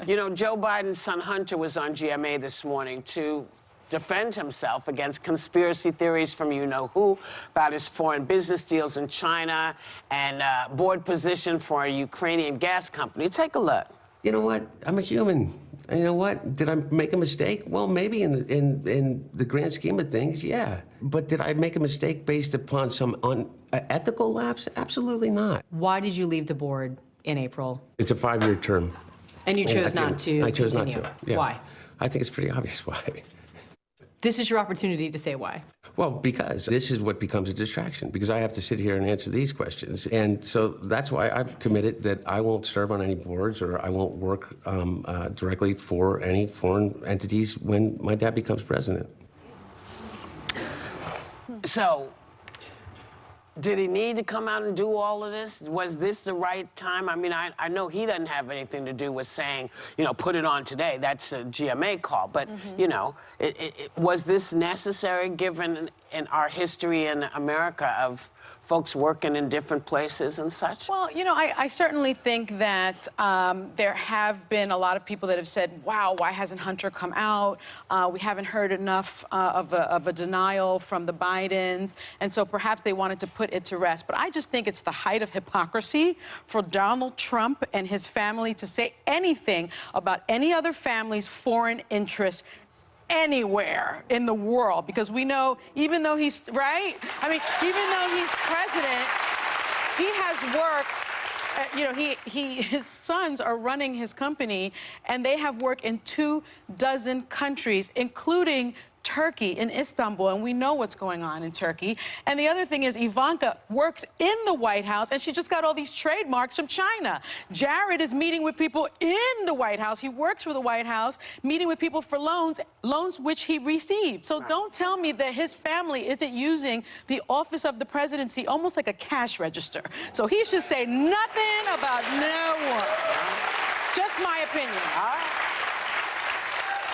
You know, Joe Biden's son Hunter was on GMA this morning to defend himself against conspiracy theories from you-know-who about his foreign business deals in China and board position for a Ukrainian gas company. Take a look. You know what? I'm a human. And you know what? Did I make a mistake? Well, maybe in the grand scheme of things, yeah. But did I make a mistake based upon some unethical lapse? Absolutely not. Why did you leave the board in April? It's a 5-year term. And you chose not to I chose continue. not to. Yeah. Why? I think it's pretty obvious why. This is your opportunity to say why. Well, because this is what becomes a distraction, because I have to sit here and answer these questions. And so that's why I've committed that I won't serve on any boards or I won't work directly for any foreign entities when my dad becomes president. So, did he need to come out and do all of this? Was this the right time? I mean, I know he doesn't have anything to do with saying, you know, put it on today. That's a GMA call. But, you know, was this necessary given in our history in America of folks working in different places and such? Well, you know, I certainly think that there have been a lot of people that have said, wow, why hasn't Hunter come out? We haven't heard enough of a denial from the Bidens. And so perhaps they wanted to put it to rest. But I just think it's the height of hypocrisy for Donald Trump and his family to say anything about any other family's foreign interests anywhere in the world, because we know, even though he's, right? I mean, even though he's president, he has work, you know, his sons are running his company, and they have work in 24 countries, including Turkey, in Istanbul, and we know what's going on in Turkey. And the other thing is Ivanka works in the White House, and she just got all these trademarks from China. Jared is meeting with people in the White House. He works for the White House, meeting with people for loans which he received. So don't tell me that his family isn't using the office of the presidency almost like a cash register. So he should say nothing about no one. Just my opinion.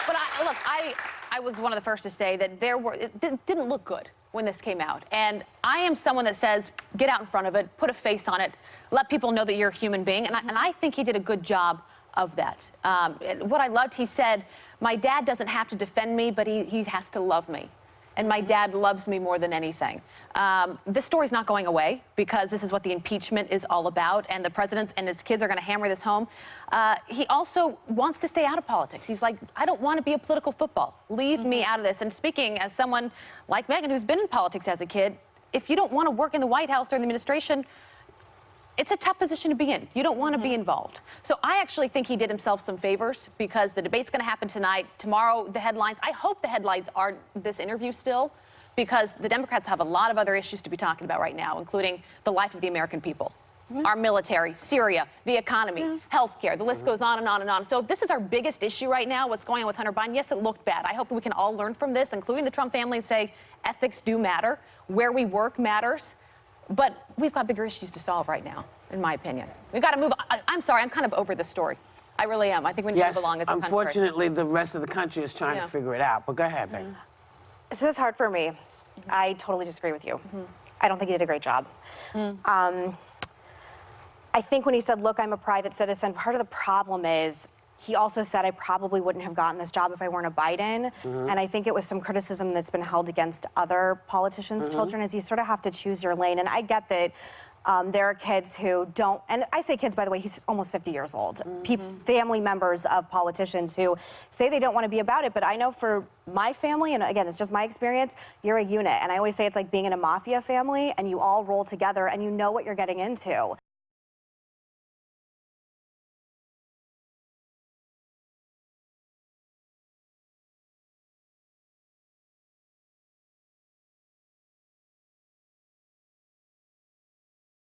But look, I was one of the first to say that it didn't look good when this came out. And I am someone that says, get out in front of it, put a face on it, let people know that you're a human being. And I think he did a good job of that. What I loved, he said, my dad doesn't have to defend me, but he has to love me. And my dad loves me more than anything. This story's not going away because this is what the impeachment is all about, and the president and his kids are going to hammer this home. He also wants to stay out of politics. He's like, I don't want to be a political football. Leave me out of this. And speaking as someone like Meghan, who's been in politics as a kid, if you don't want to work in the White House or in the administration, it's a tough position to be in. You don't want to be involved. So I actually think he did himself some favors because the debate's going to happen tonight. Tomorrow, the headlines, I hope the headlines are this interview still, because the Democrats have a lot of other issues to be talking about right now, including the life of the American people, our military, Syria, the economy, healthcare. The list goes on and on and on. So if this is our biggest issue right now, what's going on with Hunter Biden, yes, it looked bad. I hope that we can all learn from this, including the Trump family, and say ethics do matter. Where we work matters. But we've got bigger issues to solve right now, in my opinion. We've got to move on. I'm sorry, I'm kind of over this story. I really am. I think we need to move along as a country. Unfortunately, the rest of the country is trying to figure it out. But go ahead, baby. So it's hard for me. I totally disagree with you. I don't think he did a great job. I think when he said, look, I'm a private citizen, part of the problem is he also said I probably wouldn't have gotten this job if I weren't a Biden. And I think it was some criticism that's been held against other politicians' children, is you sort of have to choose your lane. And I get that there are kids who don't, and I say kids, by the way, he's almost 50 years old, family members of politicians who say they don't want to be about it. But I know for my family, and again, it's just my experience, you're a unit. And I always say it's like being in a mafia family, and you all roll together and you know what you're getting into.